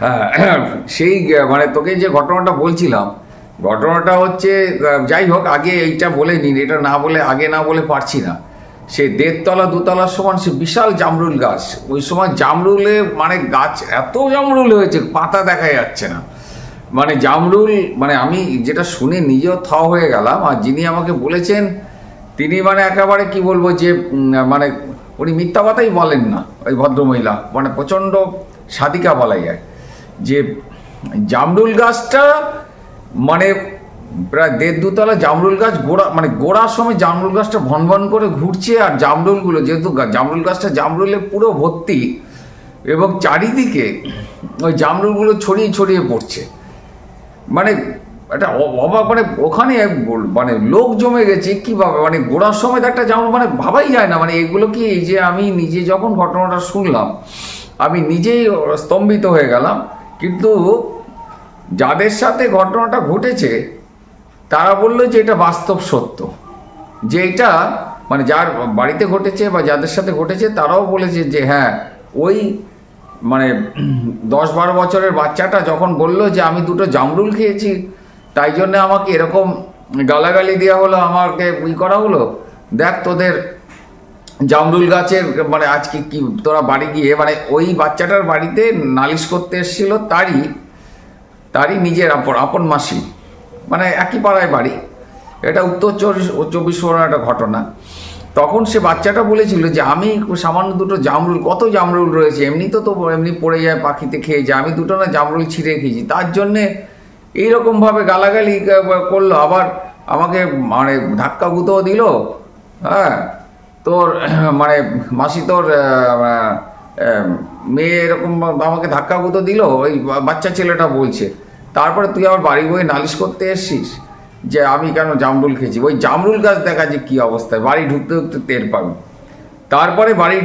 হ্যাঁ, সেই মানে তোকে যে ঘটনাটা বলছিলাম, ঘটনাটা হচ্ছে, যাই হোক, আগে এইটা বলে নিন, এটা না বলে আগে না বলে পারছি না। সে 1.5 2 তলার সমান সে বিশাল জামরুল গাছ, ওই সময় জামরুলে মানে গাছ এত জামরুল হয়েছে পাতা দেখা যাচ্ছে না, মানে জামরুল, মানে আমি যেটা শুনে নিজেও থ হয়ে গেলাম। আর যিনি আমাকে বলেছেন তিনি মানে একেবারে কি বলবো যে মানে উনি মিথ্যা কথাই বলেন না, ওই ভদ্রমহিলা মানে প্রচণ্ড সাদিকা বলা যায়। যে জামরুল গাছটা মানে প্রায় 1.5 2 তলা জামরুল গাছ, গোড়া মানে গোড়ার সময় জামরুল গাছটা ভন ভন করে ঘুরছে, আর জামরুলগুলো যেহেতু জামরুল গাছটা জামরুলে পুরো ভর্তি এবং চারিদিকে ওই জামরুলগুলো ছড়িয়ে ছড়িয়ে পড়ছে, মানে একটা অবাক, মানে ওখানে মানে লোক জমে গেছে কীভাবে, মানে গোড়ার সময় একটা জামরুল মানে ভাবাই যায় না। মানে এগুলো কি, এই যে আমি নিজে যখন ঘটনাটা শুনলাম আমি নিজেই স্তম্ভিত হয়ে গেলাম, কিন্তু যাদের সাথে ঘটনাটা ঘটেছে তারা বললো যে এটা বাস্তব সত্য, যে এটা মানে যার বাড়িতে ঘটেছে বা যাদের সাথে ঘটেছে তারাও বলেছে যে হ্যাঁ, ওই মানে 10 12 বছরের বাচ্চাটা যখন বলল যে আমি 2টো জামরুল খেয়েছি তাই জন্য আমাকে এরকম গালাগালি দেওয়া হলো, আমাকে করা হলো, দেখ তোদের জামরুল গাছের মানে আজকে কি তোরা বাড়ি গিয়ে, মানে ওই বাচ্চাটার বাড়িতে নালিশ করতে এসেছিল তারই নিজের আপন মাসি, মানে একই পাড়ায় বাড়ি, এটা উত্তর 24 পরগনার একটা ঘটনা। তখন সে বাচ্চাটা বলেছিল যে আমি সামান্য 2টো জামরুল, কত জামরুল রয়েছে, এমনি তো এমনি পড়ে যায়, পাখিতে খেয়ে যায়, আমি 2টো না জামরুল ছিঁড়ে খেয়েছি, তার জন্যে এইরকমভাবে গালাগালি করলো। আবার আমাকে মানে ধাক্কা গুঁতোও দিল, হ্যাঁ তোর মানে মাসি তোর মেয়ে এরকম আমাকে ধাক্কা গুঁতো দিল, ওই বাচ্চা ছেলেটা বলছে। তারপরে তুই আবার বাড়ি বয়ে নালিশ করতে এসছিস যে আমি কেন জামরুল খেয়েছি। ওই জামরুল গাছ দেখা যে কী অবস্থায়, বাড়ি ঢুকতে ঢুকতে টের পাবি। তারপরে বাড়ি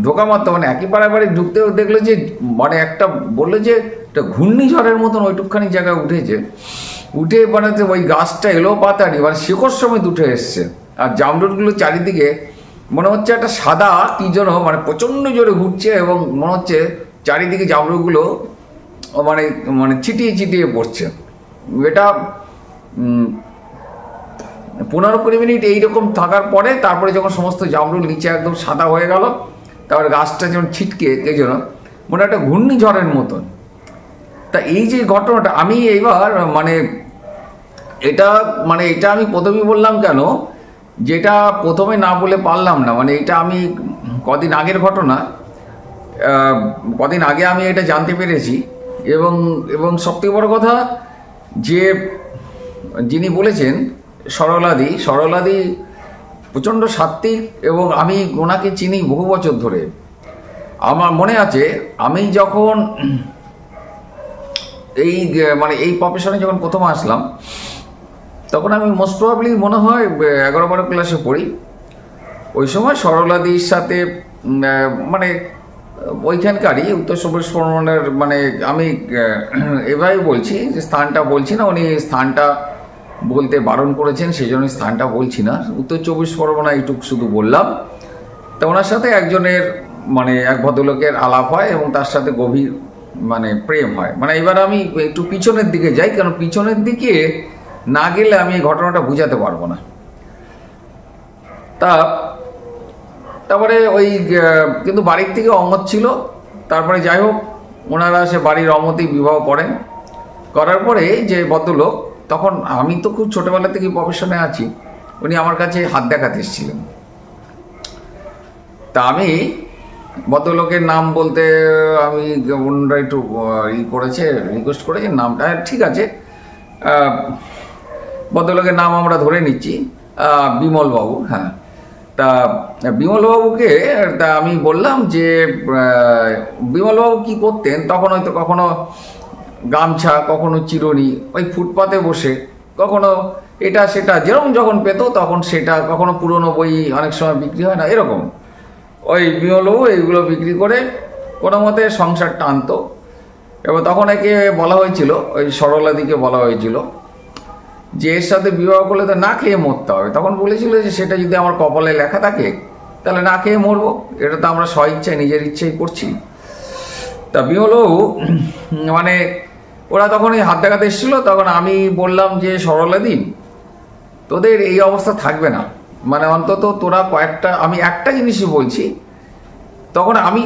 ঢোকা মাত্র মানে একই পাড়ায় বাড়ি ঢুকতেও দেখলো যে মানে একটা বললো যে একটা ঘূর্ণিঝড়ের মতন ওইটুকখানি জায়গায় উঠেছে, উঠে বানাতে ওই গাছটা এলো পাতানি মানে শেকড় সমেত উঠে এসছে, আর জামরুলগুলো চারিদিকে মনে হচ্ছে একটা সাদা কি যেন মানে প্রচণ্ড জোরে ঘুরছে, এবং মনে হচ্ছে চারিদিকে জামরুলগুলো মানে মানে ছিটিয়ে ছিটিয়ে পড়ছে। এটা 15-20 মিনিট এইরকম থাকার পরে তারপরে যখন সমস্ত জামরুল নিচে একদম সাদা হয়ে গেল, তারপরে গাছটা যেমন ছিটকে এই জন্য মনে একটা ঘূর্ণিঝড়ের মতন। তা এই যে ঘটনাটা আমি এইবার মানে এটা আমি প্রথমেই বললাম কেন, যেটা প্রথমে না বলে পারলাম না, মানে এটা আমি কদিন আগের ঘটনা, কদিন আগে আমি এটা জানতে পেরেছি। এবং সবথেকে বড় কথা যে যিনি বলেছেন সরলাদি প্রচণ্ড সাত্ত্বিক, এবং আমি ওনাকে চিনি বহু বছর ধরে। আমার মনে আছে আমি যখন এই মানে এই প্রফেশনে যখন প্রথম আসলাম তখন আমি মোস্ট প্রবাবলি মনে হয় 11-12 ক্লাসে পড়ি। ওই সময় সরলাদির সাথে মানে ওইখানকারই উত্তর 24 পরগনার, মানে আমি এভাবে বলছি যে স্থানটা বলছি না, উনি স্থানটা বলতে বারণ করেছেন সেই জন্য স্থানটা বলছি না, উত্তর 24 পরগনা এইটুকু শুধু বললাম। তা ওনার সাথে একজনের মানে এক ভদ্রলোকের আলাপ হয় এবং তার সাথে গভীর মানে প্রেম হয়। মানে এবার আমি একটু পিছনের দিকে যাই, কারণ পিছনের দিকে না গেলে আমি এই ঘটনাটা বুঝাতে পারবো না। তারপরে ওই কিন্তু বাড়ির থেকে অমত ছিল। তারপরে যাই হোক ওনারা সে বাড়ির অমতেই বিবাহ করেন। করার পরে যে ভদ্রলোক, তখন আমি তো খুব ছোটোবেলা থেকে প্রফেশনে আছি, উনি আমার কাছে হাত দেখাতে এসেছিলেন। তা আমি ভদ্রলোকের নাম বলতে আমি ওনারা একটু রিকোয়েস্ট করেছে নামটা, ঠিক আছে ভদ্রলোকের নাম আমরা ধরে নিচ্ছি, বিমলবাবু। হ্যাঁ, তা বিমলবাবুকে তা আমি বললাম যে বিমলবাবু কি করতেন, তখন হয়তো কখনো গামছা, কখনো চিরুনি, ওই ফুটপাতে বসে, কখনো এটা সেটা যেরকম যখন পেত তখন সেটা, কখনো পুরনো বই অনেক সময় বিক্রি হয় না এরকম, ওই বিমলবাবু এইগুলো বিক্রি করে কোনো মতে সংসার টানতো। এবার তখন একে বলা হয়েছিল, ওই সরলাদিকে বলা হয়েছিল যে এর সাথে বিবাহ করলে তো না খেয়ে মরতে হবে। তখন বলেছিল যে সেটা যদি আমার কপালে লেখা থাকে তাহলে না খেয়ে মরবো, এটা তো আমরা স্বইচ্ছায় নিজের ইচ্ছাই করছি। তা বিমলবাবু মানে ওরা তখন এই হাত দেখাতে এসেছিলো, তখন আমি বললাম যে সরলাদি তোদের এই অবস্থা থাকবে না, মানে অন্তত তোরা কয়েকটা, আমি একটা জিনিসই বলছি তখন আমি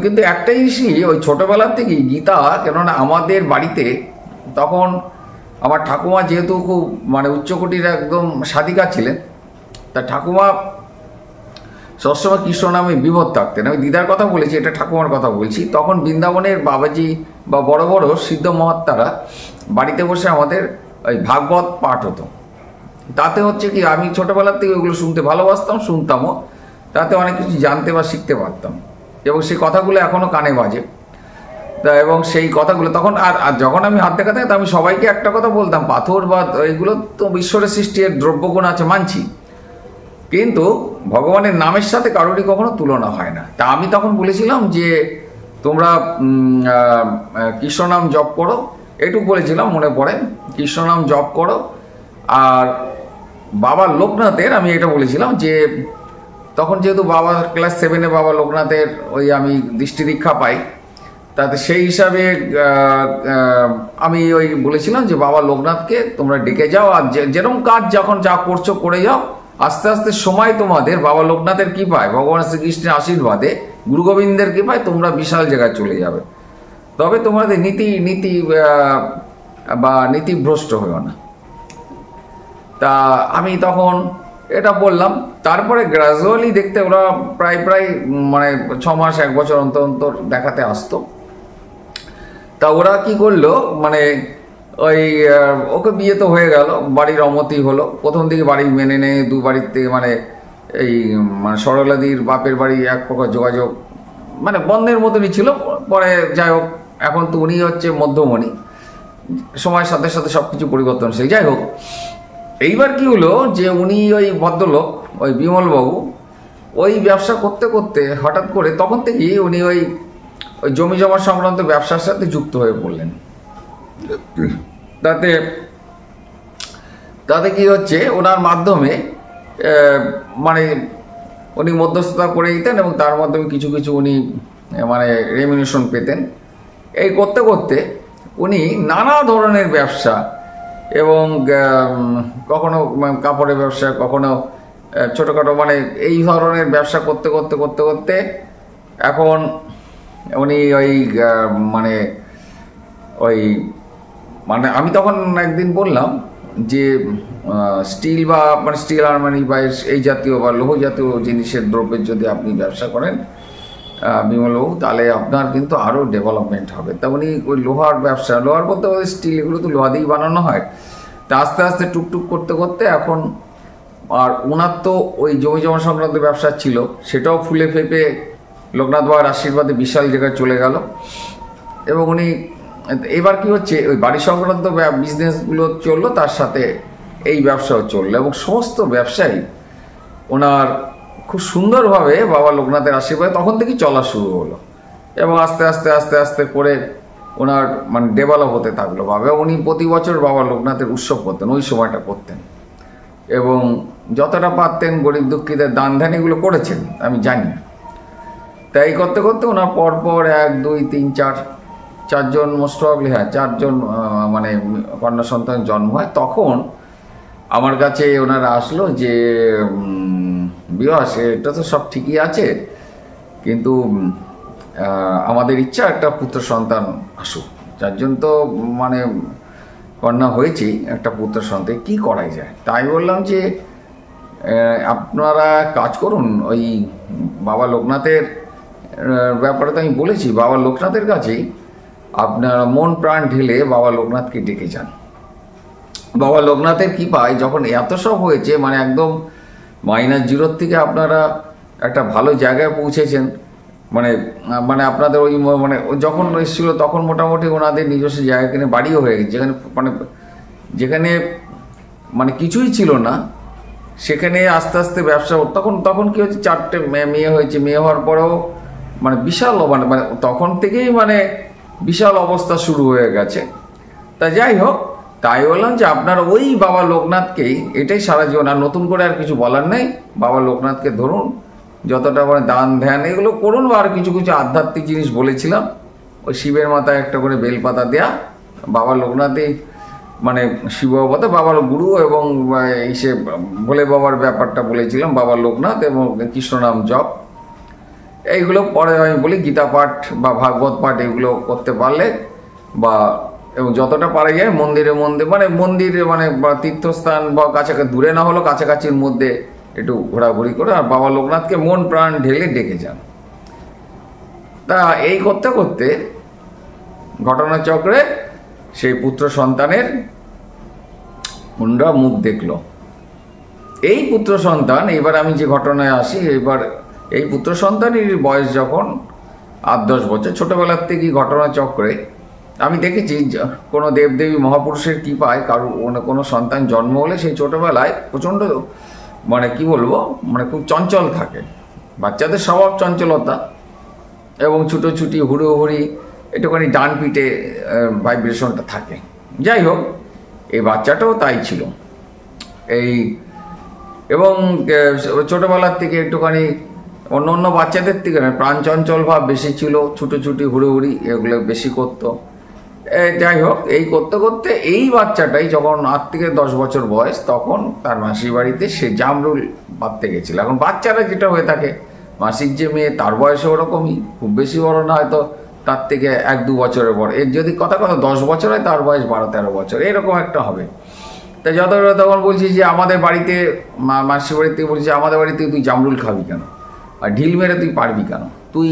কিন্তু একটা জিনিসই ওই ছোটোবেলার থেকেই গীতা, কেননা আমাদের বাড়িতে তখন আমার ঠাকুমা যেহেতু খুব মানে উচ্চকোটির একদম সাধিকা ছিলেন, তা ঠাকুমা সবসময় কৃষ্ণ নামে বিভোর থাকতেন। আমি দিদার কথা বলেছি, এটা ঠাকুমার কথা বলছি। তখন বৃন্দাবনের বাবাজি বা বড় বড় সিদ্ধ মহাত্মারা বাড়িতে বসে আমাদের ওই ভাগবত পাঠ হতো। তাতে হচ্ছে কি আমি ছোটোবেলার থেকে ওগুলো শুনতে ভালোবাসতাম, শুনতামও, তাতে অনেক কিছু জানতে বা শিখতে পারতাম এবং সেই কথাগুলো এখনও কানে বাজে। তা এবং সেই কথাগুলো তখন আর যখন আমি হাত দেখাতাম তা আমি সবাইকে একটা কথা বলতাম, পাথর বা এইগুলো তো ঈশ্বরের সৃষ্টি, এর দ্রব্যগুণ আছে মানছি, কিন্তু ভগবানের নামের সাথে কারোরই কখনো তুলনা হয় না। তা আমি তখন বলেছিলাম যে তোমরা কৃষ্ণ নাম জপ করো, এটুকু বলেছিলাম মনে পড়ে, কৃষ্ণ নাম জপ করো। আর বাবা লোকনাথের আমি এটা বলেছিলাম যে তখন যেহেতু বাবা ক্লাস 7-এ বাবা লোকনাথের ওই আমি দৃষ্টি দীক্ষা পাই, তাতে সেই হিসাবে আমি ওই বলেছিলাম যে বাবা লোকনাথকে তোমরা ডেকে যাও, আর যেরকম কাজ যখন যা করছো করে যাও, আস্তে আস্তে সময় তোমাদের বাবা লোকনাথের কৃপায়, ভগবান শ্রীকৃষ্ণের আশীর্বাদে, গুরু গোবিন্দের কৃপায় তোমরা বিশাল জায়গায় চলে যাবে। তবে তোমাদের নীতিভ্রষ্ট হইও না। তা আমি তখন এটা বললাম। তারপরে গ্রাজুয়ালি দেখতে ওরা প্রায় মানে 6 মাস 1 বছর অন্তর অন্তর দেখাতে আসতো। তা ওরা কি করলো, মানে ওই ওকে বিয়ে তো হয়ে গেল, বাড়ির অমতি হলো। প্রথম দিকে বাড়ি মেনে নেয়, 2 বাড়ির থেকে মানে এই মানে সরলাদির বাপের বাড়ি এক প্রকার যোগাযোগ মানে বন্ধের মতনই ছিল। পরে যাই হোক, এখন তো উনি হচ্ছে মধ্যমণি, সময়ের সাথে সাথে সব কিছু পরিবর্তনশীল। যাই হোক, এইবার কি হলো যে উনি ওই ভদ্রলোক ওই বিমলবাবু ওই ব্যবসা করতে করতে হঠাৎ করে তখন থেকেই উনি ওই জমি জমা সংক্রান্ত ব্যবসার সাথে যুক্ত হয়ে পড়লেন। তাতে কি হচ্ছে, ওনার মাধ্যমে মানে উনি মধ্যস্থতা করে দিতেন এবং তার মাধ্যমে কিছু কিছু উনি মানে রেমিনেশন পেতেন। এই করতে করতে উনি নানা ধরনের ব্যবসা এবং কখনো কাপড়ের ব্যবসা, কখনো ছোটোখাটো মানে এই ধরনের ব্যবসা করতে করতে করতে করতে এখন উনি ওই মানে আমি তখন একদিন বললাম যে স্টিল বা মানে স্টিল আর্মানি বা এই জাতীয় বা লৌহ জাতীয় জিনিসের দ্রব্যের যদি আপনি ব্যবসা করেন বিমলবাবু, তাহলে আপনার কিন্তু আরও ডেভেলপমেন্ট হবে। তা উনি ওই লোহার ব্যবসা, লোহার বলতে ওই স্টিল, এগুলো তো লোহা দিয়েই বানানো হয়। তা আস্তে আস্তে টুকটুক করতে করতে এখন, আর ওনার তো ওই জমি জমা সংক্রান্ত ব্যবসা ছিল, সেটাও ফুলে ফেপে লোকনাথ বাবার আশীর্বাদে বিশাল জায়গায় চলে গেল। এবং উনি এবার কি হচ্ছে, ওই বাড়ি সংক্রান্ত বিজনেসগুলো চললো, তার সাথে এই ব্যবসাও চললো এবং সমস্ত ব্যবসায়ী ওনার খুব সুন্দরভাবে বাবা লোকনাথের আশীর্বাদে তখন থেকেই চলা শুরু হলো এবং আস্তে আস্তে আস্তে আস্তে করে ওনার মানে ডেভেলপ হতে থাকলো বাবা। উনি প্রতি বছর বাবা লোকনাথের উৎসব করতেন, ওই সময়টা করতেন এবং যতটা পারতেন গরিব দুঃখীদের দান ধ্যান এগুলো করেছেন আমি জানি। তাই করতে করতে ওনার পরপর 1 2 3 4 4জন মোস্ট প্রবাবলি, হ্যাঁ 4জন মানে কন্যা সন্তান জন্ম হয়। তখন আমার কাছে ওনারা আসলো যে বিয়াস, এটা তো সব ঠিকই আছে, কিন্তু আমাদের ইচ্ছা একটা পুত্র সন্তান আসুক। 4জন তো মানে কন্যা হয়েছেই, একটা পুত্র সন্তান কি করাই যায়। তাই বললাম যে আপনারা কাজ করুন, ওই বাবা লোকনাথের ব্যাপারে তো আমি বলেছি, বাবা লোকনাথের কাছেই আপনারা মন প্রাণ ঢেলে বাবা লোকনাথকে ডেকে যান। বাবা লোকনাথের কৃপায় যখন এত সব হয়েছে, মানে একদম -0 থেকে আপনারা একটা ভালো জায়গায় পৌঁছেছেন, মানে আপনাদের ওই মানে যখন এসেছিল তখন মোটামুটি ওনাদের নিজস্ব জায়গা কিনে বাড়িও হয়ে গেছে, যেখানে মানে কিছুই ছিল না, সেখানে আস্তে আস্তে ব্যবসা। তখন কি হচ্ছে, 4টে মেয়ে হয়েছে, মেয়ে হওয়ার পরেও মানে বিশাল মানে তখন থেকেই মানে বিশাল অবস্থা শুরু হয়ে গেছে। তা যাই হোক, তাই বললাম যে আপনারা ওই বাবা লোকনাথকেই, এটাই সারা জীবন, আর নতুন করে আর কিছু বলার নেই। বাবা লোকনাথকে ধরুন, যতটা মানে দান ধ্যান এগুলো করুন, আর কিছু কিছু আধ্যাত্মিক জিনিস বলেছিলাম ওই শিবের মাথায় একটা করে বেলপাতা দেয়া, বাবা লোকনাথই মানে শিব বাবা বাবার গুরু, এবং সে ভোলে বাবার ব্যাপারটা বলেছিলাম, বাবা লোকনাথ এবং কৃষ্ণ নাম জপ, এইগুলো পরে আমি বলি গীতা পাঠ বা ভাগবত পাঠ এগুলো করতে পারলে, বা এবং যতটা পারা যায় মন্দিরে মানে মন্দিরে মানে তীর্থস্থান বা কাছাকাছি, দূরে না হলেও কাছাকাছির মধ্যে একটু ঘোরাঘুরি করে আর বাবা লোকনাথকে মন প্রাণ ঢেলে ডেকে যান। তা এই করতে করতে ঘটনাচক্রে সেই পুত্র সন্তানের মুখ দেখলো। এই পুত্র সন্তান, এবার আমি যে ঘটনায় আসি, এবার এই পুত্র সন্তানের বয়স যখন 8-10 বছর, ছোটবেলার থেকেই ঘটনাচক্রে আমি দেখেছি কোনো দেবদেবী মহাপুরুষের কৃপায় কারো কোনো সন্তান জন্ম হলে সেই ছোটবেলায় প্রচণ্ড মানে কি বলবো, মানে খুব চঞ্চল থাকে, বাচ্চাদের স্বভাব চঞ্চলতা এবং ছুটোছুটি হুড়োহুড়ি, একটুখানি ডান পিঠে ভাইব্রেশনটা থাকে। যাই হোক, এই বাচ্চাটাও তাই ছিল। এবং ছোটবেলার থেকে একটুখানি অন্য বাচ্চাদের থেকে প্রাণ চঞ্চল ভাব বেশি ছিল, ছুটোছুটি হুড়োহুড়ি এগুলো বেশি করতো। যাই হোক, এই করতে করতে এই বাচ্চাটাই যখন 8 থেকে 10 বছর বয়স, তখন তার মাসির বাড়িতে সে জামরুল পাড়তে গেছিল। এখন বাচ্চারা যেটা হয়ে থাকে, মাসির যে মেয়ে তার বয়সে ওরকমই, খুব বেশি বড় না, হয়তো তার থেকে 1-2 বছরের বড়। এর যদি কথা 10 বছর হয়, তার বয়স 12-13 বছর, এরকম একটা হবে। তাই তখন বলছি যে আমাদের বাড়িতে, মাসির বাড়িতে বলছি আমাদের বাড়িতে তুই জামরুল খাবি কেন, আর ঢিল মেরে তুই পারবি কেন, তুই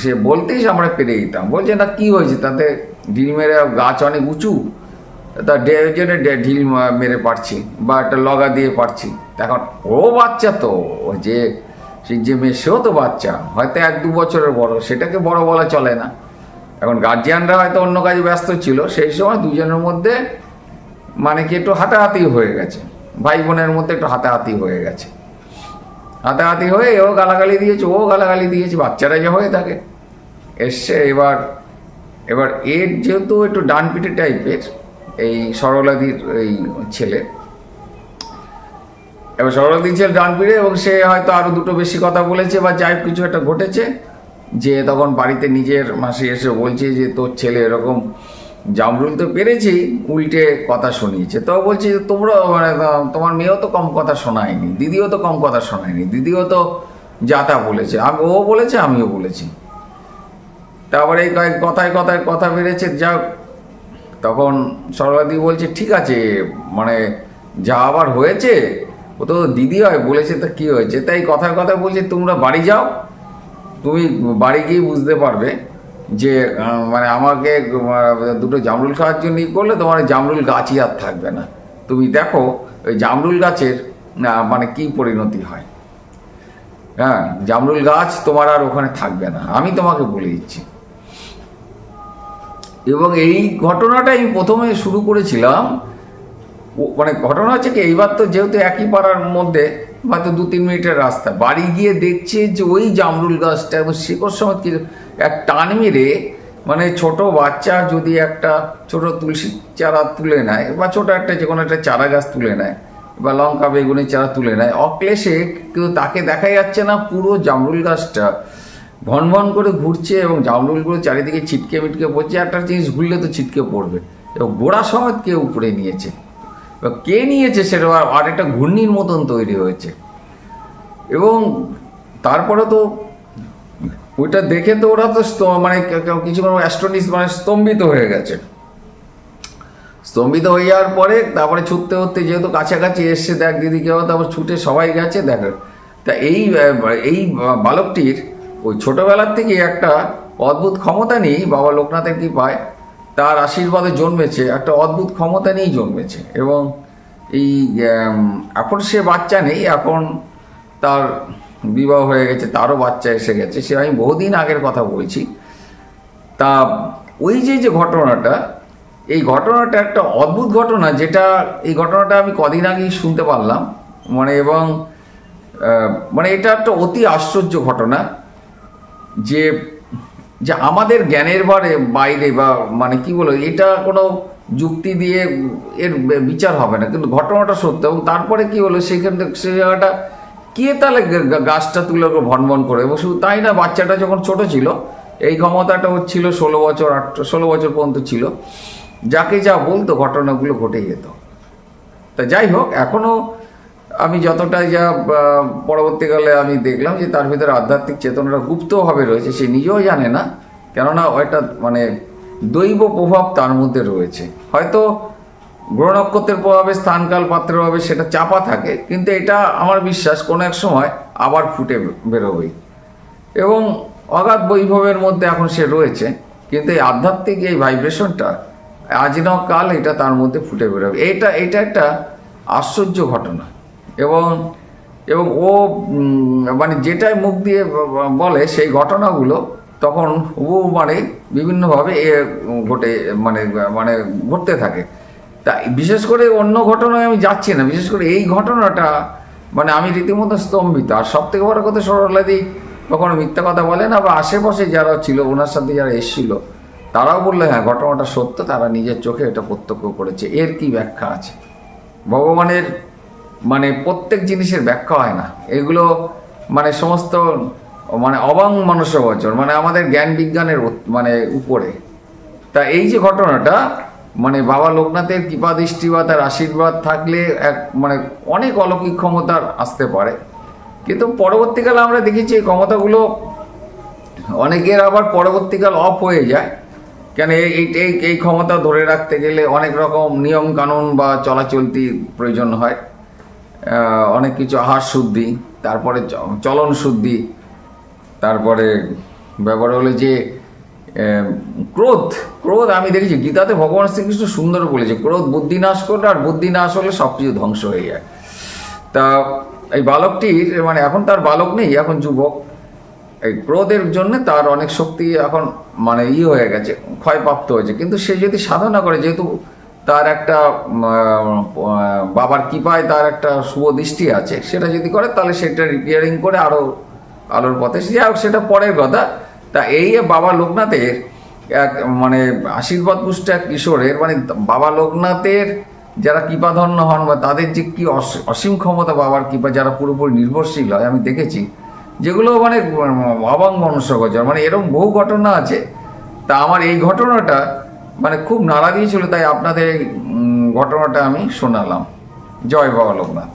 সে বলতেই আমরা পেরে দিতাম। বলছে না কি হয়েছে তাতে, ঢিল মেরে গাছ অনেক উঁচু, তা ঢিল মেরে পারছি বা একটা লগা দিয়ে পারছি। এখন ও বাচ্চা তো, যে মেয়ে সেও তো বাচ্চা, হয়তো 1-2 বছরের বড়, সেটাকে বড় বলা চলে না। এখন গার্জিয়ানরা হয়তো অন্য কাজে ব্যস্ত ছিল, সেই সময় দুজনের মধ্যে মানে কি একটু হাতাহাতি হয়ে গেছে, ভাই বোনের মধ্যে একটু হাতাহাতি হয়ে গেছে। হাতাহাতি হয়ে ও গালাগালি দিয়েছে, ও গালাগালি দিয়েছে, বাচ্চারা যা হয়ে থাকে এসছে। এবার এর যেহেতু একটু ডান পিঠে টাইপের, এই সরলাদির এই ছেলে, এবার সরলাদির ছেলে ডান পিঠে, এবং সে হয়তো আরো দুটো বেশি কথা বলেছে বা যাই কিছু একটা ঘটেছে, যে তখন বাড়িতে নিজের মাসি এসে বলছে যে তোর ছেলে এরকম জামরুল তো পেরেছি, উল্টে কথা শুনিয়েছে। তো বলছি তোমরা মানে তোমার মেয়েও তো কম কথা শোনায়নি, দিদিও তো কম কথা শোনায়নি, দিদিও তো যা তা বলেছে, ও বলেছে আমিও বলেছি। তারপরে এই কথায় কথা বেড়েছে। যা তখন সরলাদি বলছে ঠিক আছে, মানে যা আবার হয়েছে ও তো দিদি হয় বলেছে, তা কি হয়েছে, তাই কথায় বলছে তোমরা বাড়ি যাও, তুমি বাড়ি গিয়ে বুঝতে পারবে যে মানে আমাকে দুটো জামরুল খাওয়ার জন্য করলে তোমার জামরুল গাছই আর থাকবে না, তুমি দেখো ওই জামরুল গাছের মানে কি পরিণতি হয়। হ্যাঁ, জামরুল গাছ তোমার আর ওখানে থাকবে না, আমি তোমাকে বলে দিচ্ছি। এবং এই ঘটনাটাই প্রথমে শুরু করেছিলাম, মানে ঘটনা হচ্ছে কি, এইবার তো যেহেতু একই পাড়ার মধ্যে হয়তো 2-3 মিনিটের রাস্তা, বাড়ি গিয়ে দেখছে যে ওই জামরুল গাছটা এবং শিকড় সমেত কি এক টান মেরে, মানে ছোট বাচ্চা যদি একটা ছোট তুলসী চারা তুলে নেয় বা ছোট একটা যে কোনো একটা চারা গাছ তুলে নেয় বা লঙ্কা বেগুনের চারা তুলে নেয় অক্লেশে, কিন্তু তাকে দেখা যাচ্ছে না পুরো জামরুল গাছটা ভন ভন করে ঘুরছে এবং জামরুলগুলো চারিদিকে ছিটকে মিটকে পড়ছে। একটা জিনিস ঘুরলে তো ছিটকে পড়বে, এবং গোড়া সমেত কে উপরে নিয়েছে, কে নিয়েছে সেটা আর একটা ঘূর্ণির মতন তৈরি হয়েছে। এবং তারপরে তো ওইটা দেখে তো ওরা তো মানে কিছুক্ষণ অ্যাস্ট্রনিস মানে স্তম্ভিত হয়ে গেছে। স্তম্ভিত হয়ে যাওয়ার পরে তারপরে ছুটতে হতে যেহেতু কাছাকাছি এসছে, দেখ দিদি কেউ, তারপর ছুটে সবাই গেছে দেখার। তা এই বালকটির ওই ছোটবেলার থেকে একটা অদ্ভুত ক্ষমতা নিয়েই বাবা লোকনাথের কৃপায় তার আশীর্বাদে জন্মেছে, একটা অদ্ভুত ক্ষমতা নিয়েই জন্মেছে। এবং এই এখন সে বাচ্চা নেই, এখন তার বিবাহ হয়ে গেছে, তারও বাচ্চা এসে গেছে, সে আমি বহুদিন আগের কথা বলছি। তা ওই যে ঘটনাটা, এই ঘটনাটা একটা অদ্ভুত ঘটনা, যেটা এই ঘটনাটা আমি কদিন আগেই শুনতে পারলাম, মানে এবং মানে এটা একটা অতি আশ্চর্য ঘটনা, যে আমাদের জ্ঞানের বাইরে বা মানে কি বলো, এটা কোনো যুক্তি দিয়ে এর বিচার হবে না, কিন্তু ঘটনাটা সত্য। এবং তারপরে কি হলো, সেখান থেকে সে জায়গাটা কে তাহলে গাছটা তুলে ভন ভন করে, এবং শুধু তাই না, বাচ্চাটা যখন ছোট ছিল এই ক্ষমতাটা ওর ছিল 16 বছর পর্যন্ত ছিল, যাকে যা বলতো ঘটনাগুলো ঘটে যেত। তা যাই হোক, এখনও আমি যতটাই যা পরবর্তীকালে আমি দেখলাম যে তার ভিতরে আধ্যাত্মিক চেতনাটা গুপ্তভাবে রয়েছে, সে নিজেও জানে না, কেননা একটা মানে দৈব প্রভাব তার মধ্যে রয়েছে। হয়তো গ্রহ নক্ষত্রের প্রভাবে, স্থানকাল পাত্রের প্রভাবে সেটা চাপা থাকে, কিন্তু এটা আমার বিশ্বাস কোনো এক সময় আবার ফুটে বেরোবেই। এবং অগাধ বৈভবের মধ্যে এখন সে রয়েছে, কিন্তু এই আধ্যাত্মিক এই ভাইব্রেশনটা আজ না কাল এটা তার মধ্যে ফুটে বেরোবে। এটা একটা আশ্চর্য ঘটনা। এবং ও মানে যেটাই মুখ দিয়ে বলে সেই ঘটনাগুলো তখন ও মানে বিভিন্নভাবে ঘটতে থাকে। তা বিশেষ করে অন্য ঘটনায় আমি যাচ্ছি না, বিশেষ করে এই ঘটনাটা মানে আমি রীতিমতো স্তম্ভিত। আর সব থেকে বড় কথা, সরলাদি কখনো মিথ্যা কথা বলে না, বা আশেপাশে যারা ছিল ওনার সাথে যারা এসেছিল তারাও বললো হ্যাঁ ঘটনাটা সত্য, তারা নিজের চোখে এটা প্রত্যক্ষ করেছে। এর কি ব্যাখ্যা আছে? ভগবানের মানে প্রত্যেক জিনিসের ব্যাখ্যা হয় না, এগুলো মানে সমস্ত মানে অবাং মনুষ্যবচর, মানে আমাদের জ্ঞান বিজ্ঞানের মানে উপরে। তা এই যে ঘটনাটা মানে বাবা লোকনাথের কৃপা দৃষ্টি বা তার আশীর্বাদ থাকলে এক মানে অনেক অলৌকিক ক্ষমতার আসতে পারে। কিন্তু পরবর্তীকালে আমরা দেখেছি এই ক্ষমতাগুলো অনেকের আবার পরবর্তীকাল অফ হয়ে যায়। কেন এই ক্ষমতা ধরে রাখতে গেলে অনেক রকম নিয়ম কানুন বা চলাচলতি প্রয়োজন হয়, অনেক কিছু আহার শুদ্ধি, তারপরে চলন শুদ্ধি, তারপরে ব্যাপার হলো যে ক্রোধ আমি দেখেছি গীতাতে ভগবান শ্রীকৃষ্ণ সুন্দর বলেছে, ক্রোধ বুদ্ধি নাশ করলে, আর বুদ্ধি নাশ হলে সব কিছু ধ্বংস হয়ে যায়। তা এই বালকটির মানে এখন তার বালক নেই, এখন যুবক, এই ক্রোধের জন্য তার অনেক শক্তি এখন মানে হয়ে গেছে, ক্ষয়প্রাপ্ত হয়েছে। কিন্তু সে যদি সাধনা করে, যেহেতু তার একটা বাবার কৃপায় তার একটা শুভ দৃষ্টি আছে, সেটা যদি করে তাহলে সেটা রিপেয়ারিং করে আরও আলোর পথে যাই হোক, সেটা পরের কথা। তা এই বাবা লোকনাথের এক মানে আশীর্বাদ পুষ্ট এক কিশোরের মানে বাবা লোকনাথের যারা কৃপাধন্য হন বা তাদের যে কি অসীম ক্ষমতা বাবার কৃপা, যারা পুরোপুরি নির্ভরশীল হয়, আমি দেখেছি যেগুলো মানে অবাং মনুষ্যগোচর, মানে এরকম বহু ঘটনা আছে। তা আমার এই ঘটনাটা মানে খুব নাড়া দিয়েছিল, তাই আপনাদের ঘটনাটা আমি শোনালাম। জয় বাবা লোকনাথ।